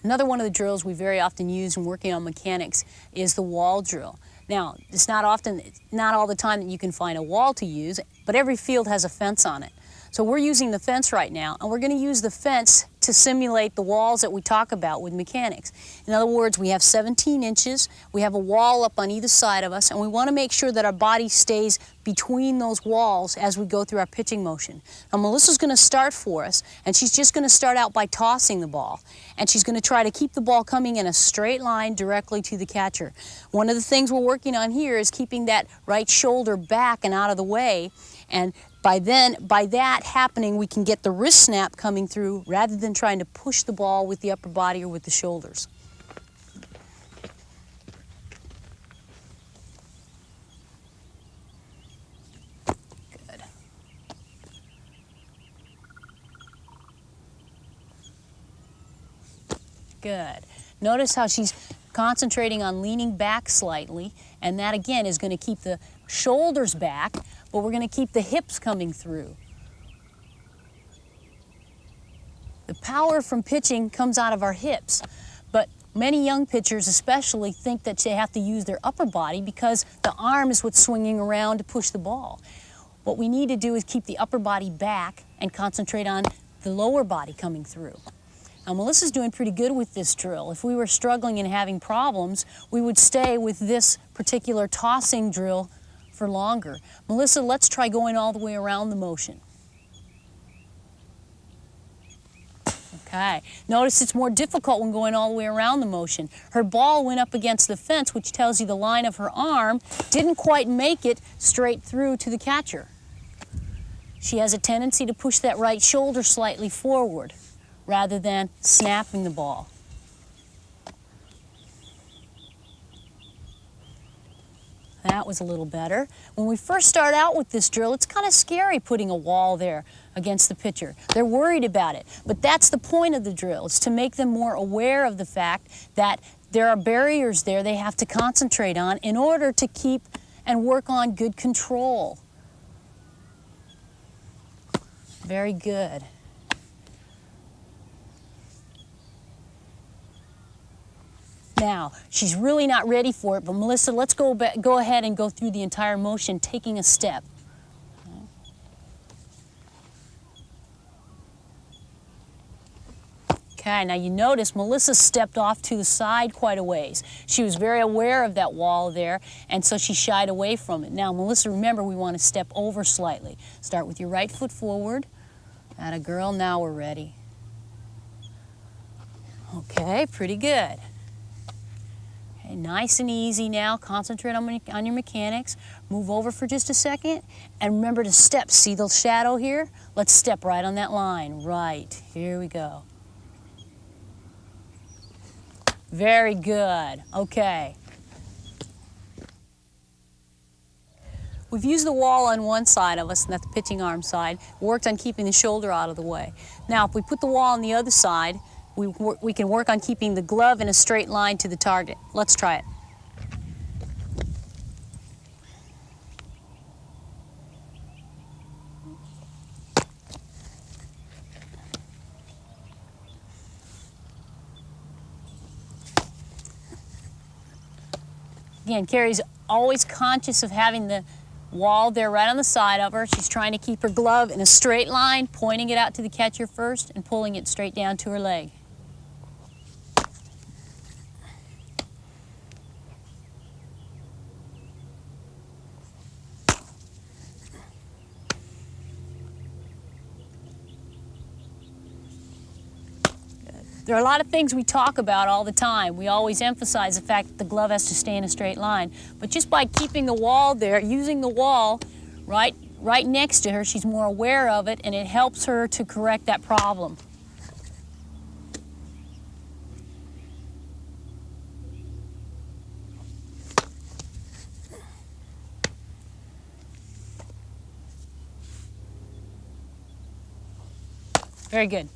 Another one of the drills we very often use when working on mechanics is the wall drill. Now, it's not all the time that you can find a wall to use, but every field has a fence on it. So we're using the fence right now, and we're going to use the fence to simulate the walls that we talk about with mechanics. In other words, we have 17 inches, we have a wall up on either side of us, and we want to make sure that our body stays between those walls as we go through our pitching motion. Now, Melissa's going to start for us, and she's just going to start out by tossing the ball. And she's going to try to keep the ball coming in a straight line directly to the catcher. One of the things we're working on here is keeping that right shoulder back and out of the way. And by that happening, we can get the wrist snap coming through rather than trying to push the ball with the upper body or with the shoulders. Good. Good. Notice how she's concentrating on leaning back slightly, and that again is going to keep the shoulders back, but we're going to keep the hips coming through. The power from pitching comes out of our hips, but many young pitchers especially think that they have to use their upper body because the arm is what's swinging around to push the ball. What we need to do is keep the upper body back and concentrate on the lower body coming through. Now, Melissa's doing pretty good with this drill. If we were struggling and having problems, we would stay with this particular tossing drill for longer. Melissa, let's try going all the way around the motion. Okay, notice it's more difficult when going all the way around the motion. Her ball went up against the fence, which tells you the line of her arm didn't quite make it straight through to the catcher. She has a tendency to push that right shoulder slightly forward rather than snapping the ball. That was a little better. When we first start out with this drill, it's kind of scary putting a wall there against the pitcher. They're worried about it, but that's the point of the drill. It's to make them more aware of the fact that there are barriers there they have to concentrate on in order to keep and work on good control. Very good. Now, she's really not ready for it, but Melissa, let's go ahead and go through the entire motion, taking a step. Okay, now you notice Melissa stepped off to the side quite a ways. She was very aware of that wall there, and so she shied away from it. Now, Melissa, remember, we want to step over slightly. Start with your right foot forward. Atta girl, now we're ready. Okay, pretty good. Okay, nice and easy now. Concentrate on your mechanics. Move over for just a second, and remember to step. See the shadow here? Let's step right on that line. Right, here we go. Very good. Okay. We've used the wall on one side of us, and that's the pitching arm side. Worked on keeping the shoulder out of the way. Now, if we put the wall on the other side, we can work on keeping the glove in a straight line to the target. Let's try it. Again, Carrie's always conscious of having the wall there right on the side of her. She's trying to keep her glove in a straight line, pointing it out to the catcher first and pulling it straight down to her leg. There are a lot of things we talk about all the time. We always emphasize the fact that the glove has to stay in a straight line. But just by keeping the wall there, using the wall right next to her, she's more aware of it, and it helps her to correct that problem. Very good.